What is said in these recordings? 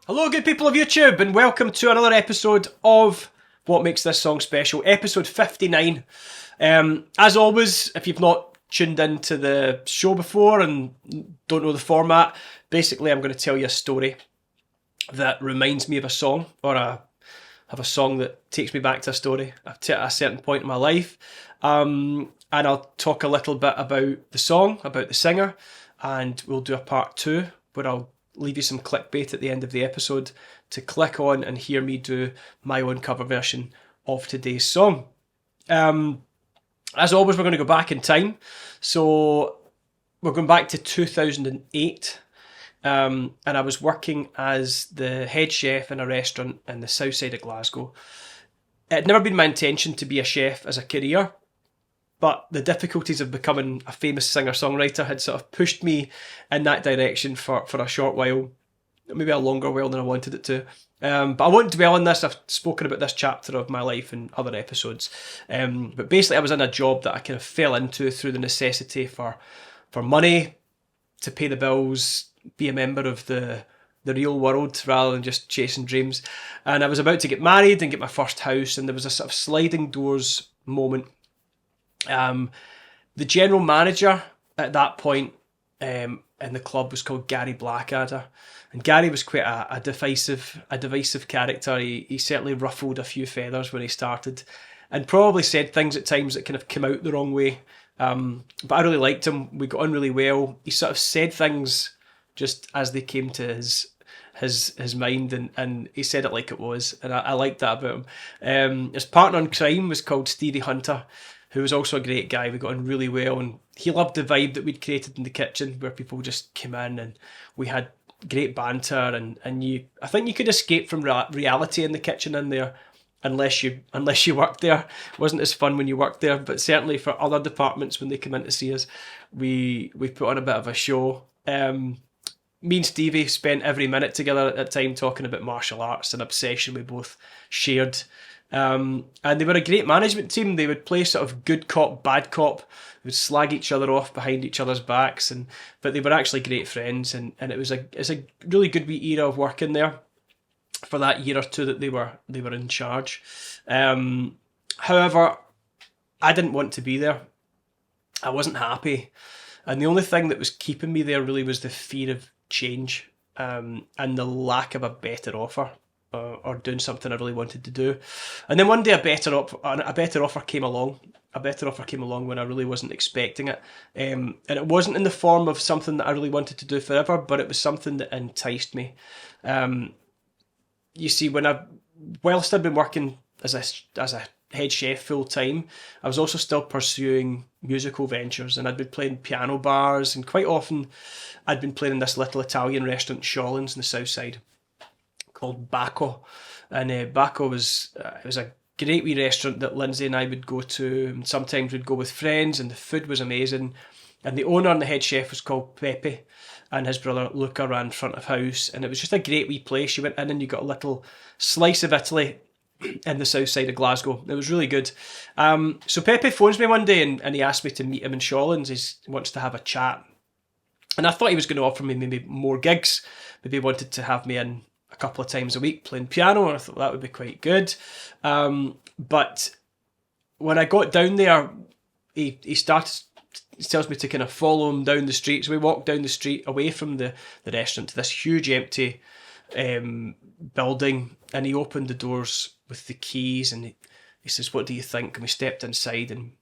Hello, good people of YouTube, and welcome to another episode of What Makes This Song Special, episode 59. As always, if you've not tuned into the show before and don't know the format, basically I'm going to tell you a story that reminds me of a song, or have a song that takes me back to a story at a certain point in my life. And I'll talk a little bit about the song, about the singer, and we'll do a part two where I'll leave you some clickbait at the end of the episode to click on and hear me do my own cover version of today's song. As always, we're going to go back in time. So we're going back to 2008. And I was working as the head chef in a restaurant in the south side of Glasgow. It had never been my intention to be a chef as a career, but the difficulties of becoming a famous singer-songwriter had sort of pushed me in that direction for a short while, maybe a longer while than I wanted it to. But I won't dwell on this. I've spoken about this chapter of my life in other episodes. But basically I was in a job that I kind of fell into through the necessity for money, to pay the bills, be a member of the real world rather than just chasing dreams. And I was about to get married and get my first house, and there was a sort of sliding doors moment. The general manager at that point in the club was called Gary Blackadder, and Gary was quite a divisive character. He certainly ruffled a few feathers when he started, and probably said things at times that kind of came out the wrong way. But I really liked him. We got on really well. He sort of said things just as they came to his mind, and he said it like it was, and I liked that about him. His partner in crime was called Stevie Hunter, who was also a great guy. We got on really well, and he loved the vibe that we'd created in the kitchen, where people just came in and we had great banter, and I think you could escape from reality in the kitchen in there, unless you worked there. It wasn't as fun when you worked there, but certainly for other departments when they come in to see us, we put on a bit of a show. Me and Stevie spent every minute together at that time talking about martial arts, an obsession we both shared. And they were a great management team. They would play sort of good cop, bad cop. They would slag each other off behind each other's backs, but they were actually great friends, and it's a really good wee era of working there for that year or two that they were in charge. However, I didn't want to be there. I wasn't happy, and the only thing that was keeping me there really was the fear of change, and the lack of a better offer. Or doing something I really wanted to do. And then one day a better offer came along. A better offer came along when I really wasn't expecting it. And it wasn't in the form of something that I really wanted to do forever, but it was something that enticed me. You see, whilst I'd been working as a head chef full time, I was also still pursuing musical ventures, and I'd been playing piano bars, and quite often I'd been playing in this little Italian restaurant, Shawlands, in the south side, called Bacco. And Bacco was a great wee restaurant that Lindsay and I would go to, and sometimes we'd go with friends, and the food was amazing. And the owner and the head chef was called Pepe, and his brother Luca ran front of house, and it was just a great wee place. You went in and you got a little slice of Italy in the south side of Glasgow. It was really good. So Pepe phones me one day, and he asked me to meet him in Shawlands. He wants to have a chat, and I thought he was going to offer me maybe more gigs. Maybe he wanted to have me in a couple of times a week playing piano, and I thought that would be quite good. But when I got down there, he tells me to kind of follow him down the street. So we walked down the street away from the restaurant to this huge empty building, and he opened the doors with the keys, and he says, "What do you think?" And we stepped inside, and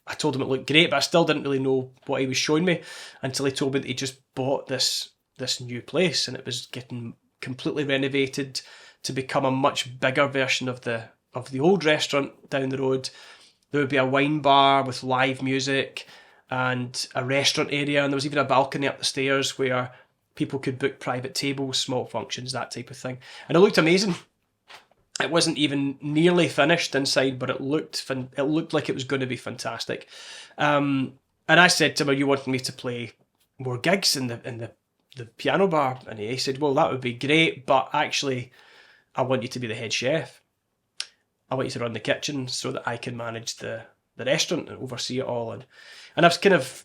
I told him it looked great, but I still didn't really know what he was showing me until he told me that he just bought this new place, and it was getting completely renovated to become a much bigger version of the old restaurant down the road. There would be a wine bar with live music and a restaurant area, and there was even a balcony up the stairs where people could book private tables, small functions, that type of thing. And it looked amazing. It wasn't even nearly finished inside, but it looked like it was going to be fantastic. And I said to him, "Are you wanting me to play more gigs in the piano bar?" And he said, "Well, that would be great, but actually I want you to be the head chef. I want you to run the kitchen so that I can manage the restaurant and oversee it all." And I was kind of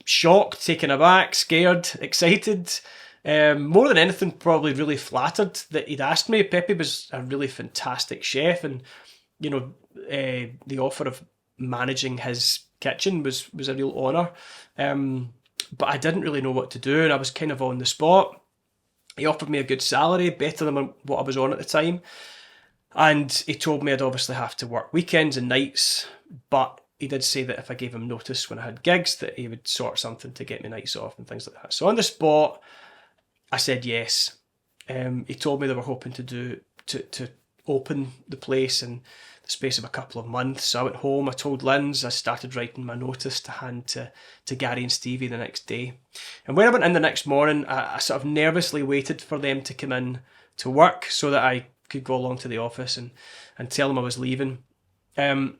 shocked, taken aback, scared, excited, More than anything, probably really flattered that he'd asked me. Pepe was a really fantastic chef, and the offer of managing his kitchen was a real honour. But I didn't really know what to do, and I was kind of on the spot. He offered me a good salary, better than what I was on at the time. And he told me I'd obviously have to work weekends and nights, but he did say that if I gave him notice when I had gigs, that he would sort something to get me nights off and things like that. So on the spot, I said yes. He told me they were hoping to open the place in the space of a couple of months. So I went home, I told Linz, I started writing my notice to hand to Gary and Stevie the next day. And when I went in the next morning, I sort of nervously waited for them to come in to work so that I could go along to the office and tell them I was leaving. Not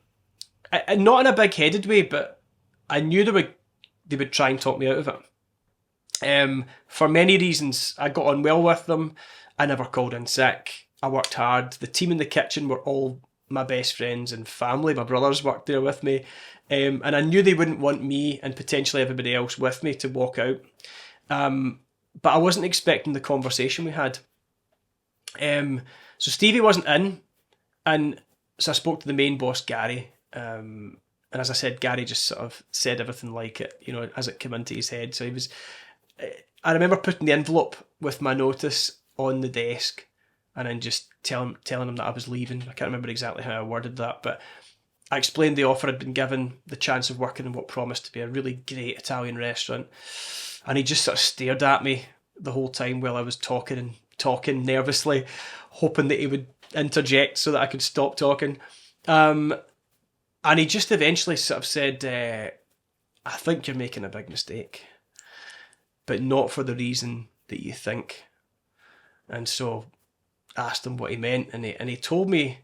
in a big-headed way, but I knew they would try and talk me out of it. For many reasons, I got on well with them. I never called in sick. I worked hard. The team in the kitchen were all my best friends and family. My brothers worked there with me. And I knew they wouldn't want me and potentially everybody else with me to walk out. But I wasn't expecting the conversation we had. So Stevie wasn't in, and so I spoke to the main boss, Gary. And as I said, Gary just sort of said everything like it, as it came into his head. So I remember putting the envelope with my notice on the desk and then just telling him that I was leaving. I can't remember exactly how I worded that, but I explained the offer I'd been given, the chance of working in what promised to be a really great Italian restaurant. And he just sort of stared at me the whole time while I was talking nervously, hoping that he would interject so that I could stop talking. And he just eventually sort of said, I think you're making a big mistake, but not for the reason that you think. And so I asked him what he meant, and he told me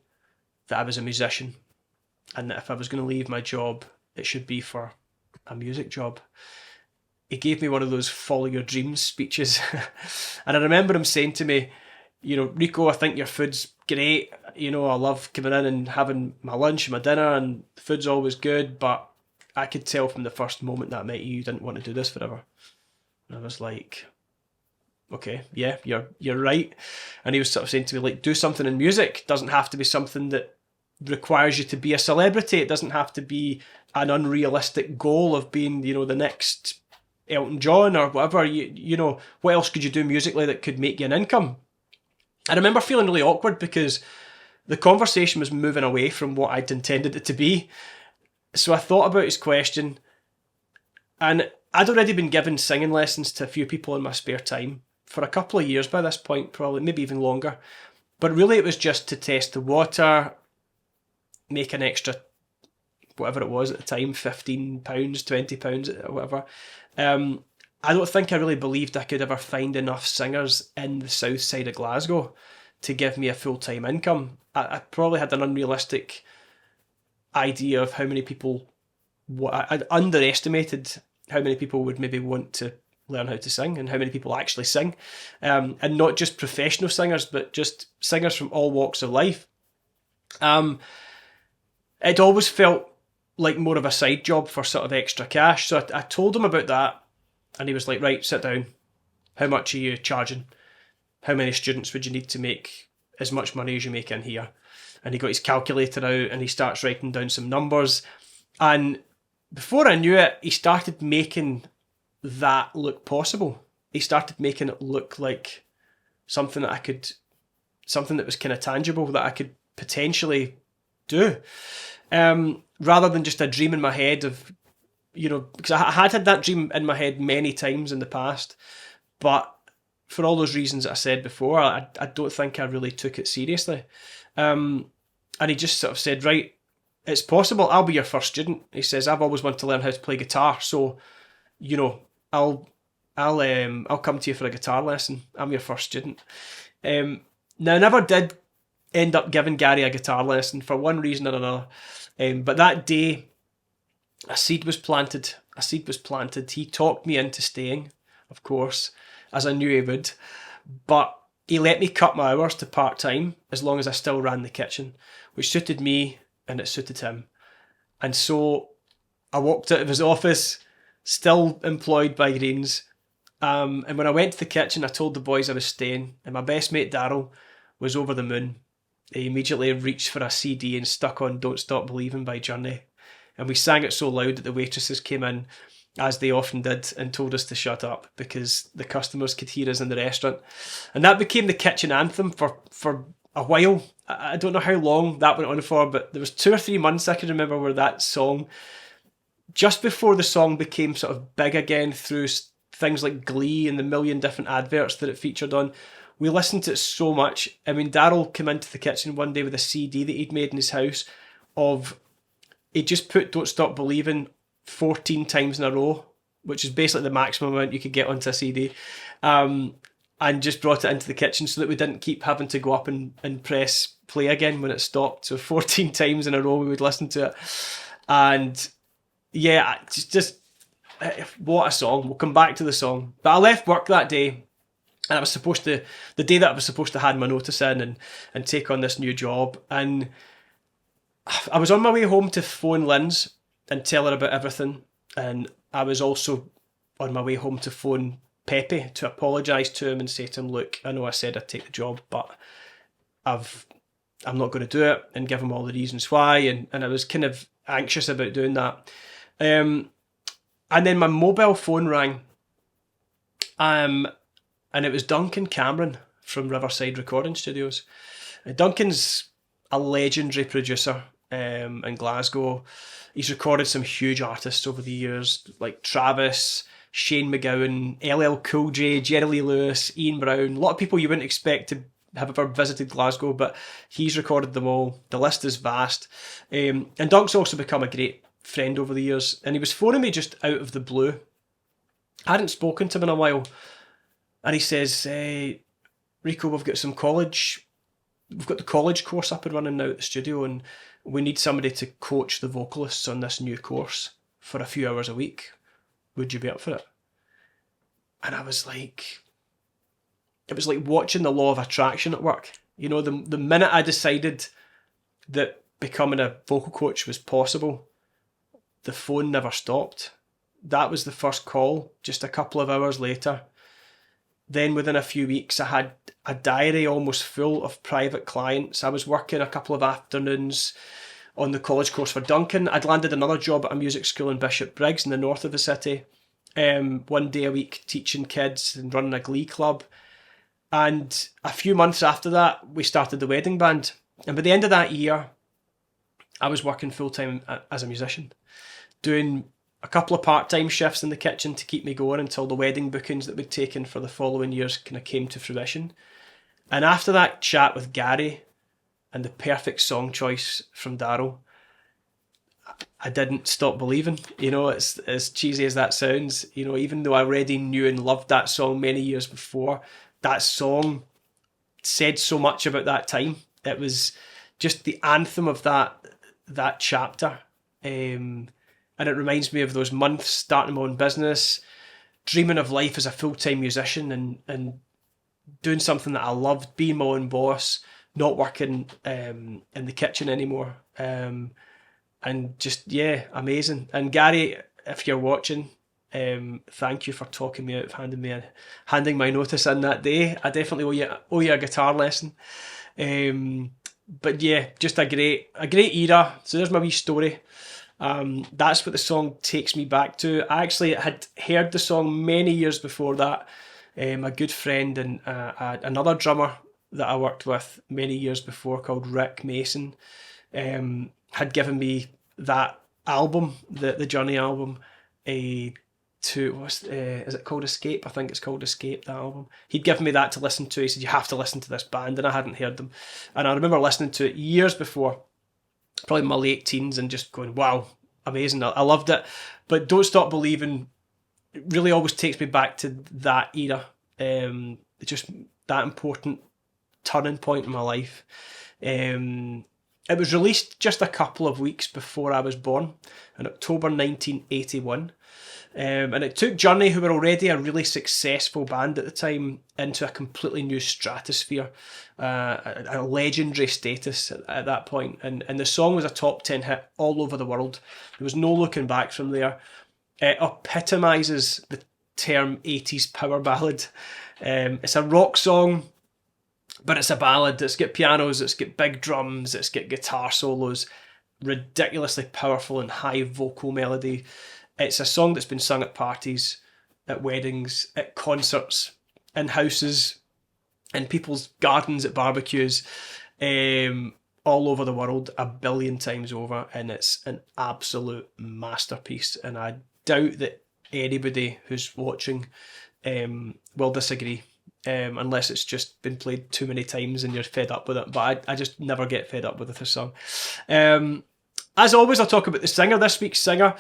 that I was a musician, and that if I was going to leave my job, it should be for a music job. He gave me one of those follow your dreams speeches. And I remember him saying to me, Rico, I think your food's great. I love coming in and having my lunch and my dinner, and the food's always good, but I could tell from the first moment that I met you didn't want to do this forever. And I was like, okay, yeah, you're right. And he was sort of saying to me, like, do something in music. It doesn't have to be something that requires you to be a celebrity. It doesn't have to be an unrealistic goal of being, the next Elton John or whatever. What else could you do musically that could make you an income? I remember feeling really awkward because the conversation was moving away from what I'd intended it to be. So I thought about his question, and I'd already been given singing lessons to a few people in my spare time for a couple of years by this point, probably, maybe even longer. But really it was just to test the water, make an extra, whatever it was at the time, £15, £20, or whatever. I don't think I really believed I could ever find enough singers in the south side of Glasgow to give me a full-time income. I probably had an unrealistic idea of how many people, I underestimated how many people would maybe want to learn how to sing and how many people actually sing. And not just professional singers, but just singers from all walks of life. It always felt like more of a side job for sort of extra cash. So I told him about that, and he was like, right, sit down. How much are you charging? How many students would you need to make as much money as you make in here? And he got his calculator out and he starts writing down some numbers. And before I knew it, he started making that look possible. He started making it look like something that was kind of tangible that I could potentially do. Rather than just a dream in my head of, because I had that dream in my head many times in the past, but for all those reasons that I said before, I don't think I really took it seriously. And he just sort of said, right, it's possible, I'll be your first student. He says, I've always wanted to learn how to play guitar, so, I'll come to you for a guitar lesson. I'm your first student. Now, I never did end up giving Gary a guitar lesson for one reason or another. But that day, a seed was planted. He talked me into staying, of course, as I knew he would. But he let me cut my hours to part-time as long as I still ran the kitchen, which suited me and it suited him. And so I walked out of his office, still employed by Greens, And when I went to the kitchen, I told the boys I was staying, and my best mate Daryl was over the moon. He immediately reached for a CD and stuck on Don't Stop Believin' by Journey. And we sang it so loud that the waitresses came in, as they often did, and told us to shut up because the customers could hear us in the restaurant. And that became the kitchen anthem for a while. I don't know how long that went on for, but there was 2 or 3 months I can remember where that song, just before the song became sort of big again through things like Glee and the million different adverts that it featured on, we listened to it so much. I mean, Daryl came into the kitchen one day with a CD that he'd made in his house of, he just put Don't Stop Believin' 14 times in a row, which is basically the maximum amount you could get onto a CD, and just brought it into the kitchen so that we didn't keep having to go up and press play again when it stopped. So 14 times in a row we would listen to it. And yeah, just what a song. We'll come back to the song. But I left work that day, and I was supposed to, the day that I was supposed to hand my notice in and take on this new job. And I was on my way home to phone Linz and tell her about everything. And I was also on my way home to phone Pepe to apologise to him and say to him, look, I know I said I'd take the job, but I'm not going to do it, and give him all the reasons why. And I was kind of anxious about doing that. And then my mobile phone rang. And it was Duncan Cameron from Riverside Recording Studios. Duncan's a legendary producer in Glasgow. He's recorded some huge artists over the years, like Travis, Shane MacGowan, LL Cool J, Jerry Lee Lewis, Ian Brown. A lot of people you wouldn't expect to have ever visited Glasgow, but he's recorded them all. The list is vast. And Dunk's also become a great friend over the years. And he was phoning me just out of the blue. I hadn't spoken to him in a while. And he says, Rico, we've got the college course up and running now at the studio, and we need somebody to coach the vocalists on this new course for a few hours a week. Would you be up for it? And I was like, it was like watching the law of attraction at work. You know, the minute I decided that becoming a vocal coach was possible, the phone never stopped. That was the first call, just a couple of hours later. Then within a few weeks, I had a diary almost full of private clients. I was working a couple of afternoons on the college course for Duncan. I'd landed another job at a music school in Bishop Briggs in the north of the city. 1 day a week teaching kids and running a glee club. And a few months after that, we started the wedding band. And by the end of that year, I was working full-time as a musician, doing a couple of part-time shifts in the kitchen to keep me going until the wedding bookings that we'd taken for the following years kind of came to fruition. And after that chat with Gary and the perfect song choice from Daryl, I didn't stop believing. You know, it's as cheesy as that sounds. You know, even though I already knew and loved that song many years before, that song said so much about that time. It was just the anthem of that chapter. And it reminds me of those months starting my own business, dreaming of life as a full-time musician and doing something that I loved, being my own boss, not working in the kitchen anymore. And just, yeah, amazing. And Gary, if you're watching, thank you for talking me out of handing my notice in that day. I definitely owe you a guitar lesson. But yeah, just a great era. So there's my wee story. That's what the song takes me back to. I actually had heard the song many years before that. A good friend and another drummer that I worked with many years before called Rick Mason had given me that album, the Journey album, is it called Escape? I think it's called Escape, that album. He'd given me that to listen to. He said, you have to listen to this band, and I hadn't heard them. And I remember listening to it years before, probably in my late teens, and just going, wow, amazing, I loved it. But Don't Stop Believin' really always takes me back to that era. Just that important turning point in my life. It was released just a couple of weeks before I was born, in October 1981. And it took Journey, who were already a really successful band at the time, into a completely new stratosphere, a legendary status at that point. And the song was a top 10 hit all over the world. There was no looking back from there. It epitomises term 80s power ballad. It's a rock song, but it's a ballad. It's got pianos, it's got big drums, it's got guitar solos, ridiculously powerful and high vocal melody. It's a song that's been sung at parties, at weddings, at concerts, in houses, in people's gardens, at barbecues, all over the world, a billion times over, and it's an absolute masterpiece. And I doubt that anybody who's watching will disagree, unless it's just been played too many times and you're fed up with it. But I just never get fed up with this song. As always, I'll talk about the singer, this week's singer.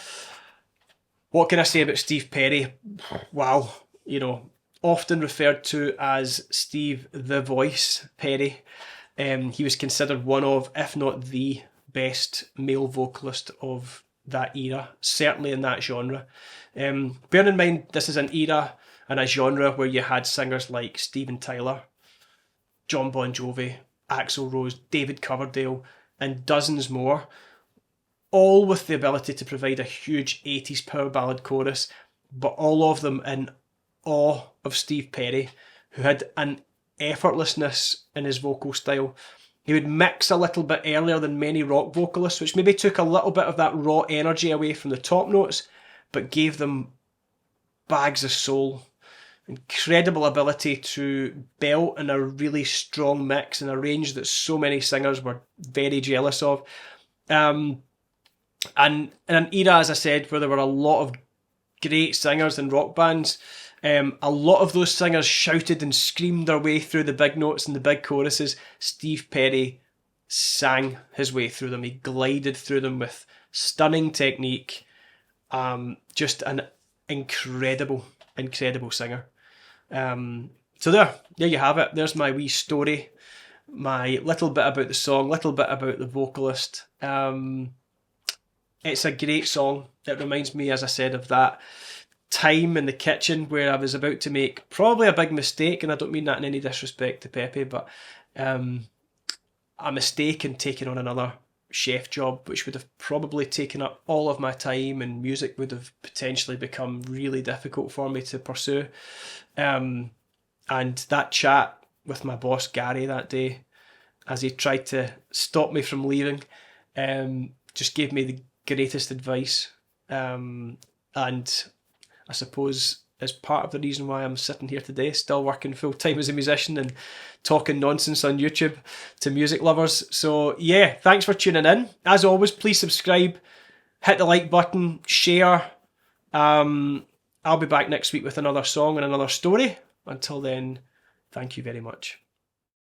What can I say about Steve Perry? Wow, often referred to as Steve the Voice Perry. He was considered one of, if not the best male vocalist of that era, certainly in that genre. Bear in mind, this is an era and a genre where you had singers like Steven Tyler, John Bon Jovi, Axl Rose, David Coverdale, and dozens more, all with the ability to provide a huge 80s power ballad chorus, but all of them in awe of Steve Perry, who had an effortlessness in his vocal style. He would mix a little bit earlier than many rock vocalists, which maybe took a little bit of that raw energy away from the top notes, but gave them bags of soul. Incredible ability to belt in a really strong mix in a range that so many singers were very jealous of. And in an era, as I said, where there were a lot of great singers and rock bands, a lot of those singers shouted and screamed their way through the big notes and the big choruses. Steve Perry sang his way through them. He glided through them with stunning technique. Just an incredible singer. So there you have it. There's my wee story, my little bit about the song, little bit about the vocalist. It's a great song. It reminds me, as I said, of that time in the kitchen where I was about to make probably a big mistake, and I don't mean that in any disrespect to Pepe, but a mistake in taking on another chef job, which would have probably taken up all of my time, and music would have potentially become really difficult for me to pursue. And that chat with my boss Gary that day, as he tried to stop me from leaving, just gave me the greatest advice. And I suppose is part of the reason why I'm sitting here today, still working full time as a musician and talking nonsense on YouTube to music lovers. So yeah, thanks for tuning in. As always, please subscribe, hit the like button, share. I'll be back next week with another song and another story. Until then, thank you very much.